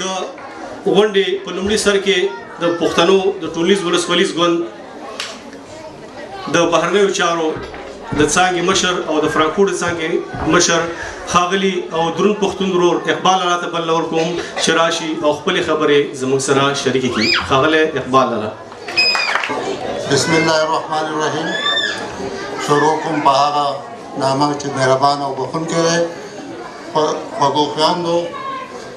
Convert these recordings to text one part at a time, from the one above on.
د غونډې په لومړي سر کې د پښتنو د ټولنیز ولسوالیز ګوند د بهرنیو چارو د څانګې مشر او د فرانکفورټ د څانګې مشر ښاغلي او درون پښتون ورور اقبال لالا ته بلنه ورکوم چې راشي او خپلې خبرې زموږ سره شریکې کړي. ښاغلی اقبال لالا. بسم الله الرحمن الرحیم. شروع کوم په هغه نامه چې مهربان او بخښونکی دی. خوږو خویندو،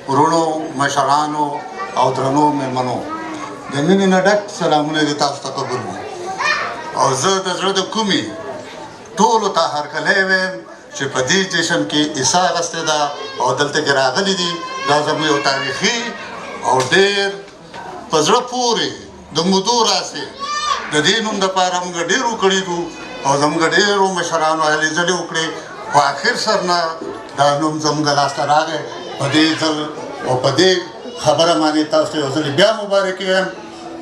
ورونو، مشرانو او درنو مېلمنو، د مینې نه ډک سلامونه دې تاسو ته قبول وي. او زه د زړه د کومې ټولو ته هرکلی وایم چې په دې جشن کې حصه اخیستې ده او دلته کې راغلي دي. دا زموږ یو تاریخي او ډېر په زړه پورې د مودو راسې د دې نوم دپاره موږ ډېر وکړي دو او زموږ ډېرو مشرانو هلې ځلې وکړې، خو اخر سر نه دا نوم زموږ لاسته راغی. په دې ځل او په دې خبره باندې تاسو ته یو ځل بیا مبارکي وایم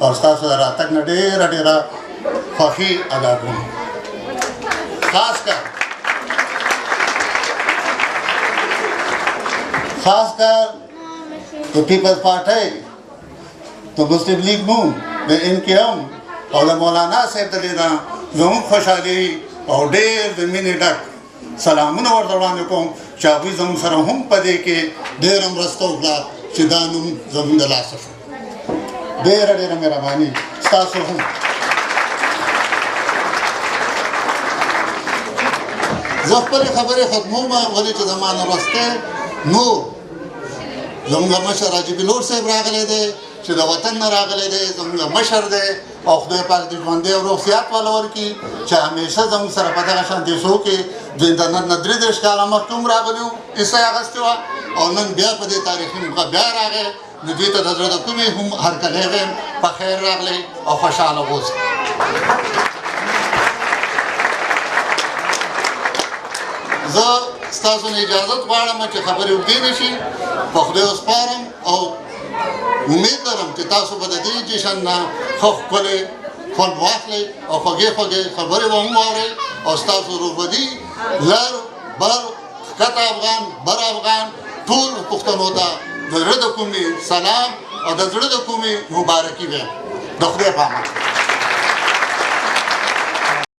او ستاسو د راتګ نه ډېره ډېره خوښي ادا کوم. خاص کر د پیپلز پارټۍ، د مسلم لیگ نون، د NKM او د مولانا صاحب د لیدنه زموږ خوشحالي او ډېر د مینې ډک سلامونه ورته وړاندې کوم چې هغوی زموږ سره هم په دې کې ډېره مرسته وکړه چې دا نوم زموږ د لاسه شو. ډېره ډېره مهرباني ستاسو هم. زه خپلې خبرې ختموم ولې چې زما نه وروستی نور زموږ مشر حاجي بلور صاحب راغلی دی چې د وطن نه راغلی دی، زموږ مشر دی او خدای پاک دې ژوندی او روغتیات والا ورکړي چې همیشه زموږ سره په دغه شان دیسو کې د انټرنټ نه 33 کاله مخکې هم راغلي وو، حصه یې اخیستې وه او نن بیا په دې تاریخي موقع بیا راغی. نو دوی ته د زړه د کومې هم هرکلی وایم، په خیر راغلی او خوشحاله اوسئ. زه ستاسو نه اجازت غواړم چې خبرې اوږدې نه شي، په خدای وسپارم او امید لرم چې تاسو به د دې جشن نه ښه ښکلی خوند واخلئ او خوږې خوږې خبرې به هم واورئ او ستاسو روبدي لر بر ښکته افغان بر افغان ټول پښتنو ته د زړه د کومې سلام او د زړه د کومې مبارکي وایم. د خدای په امان.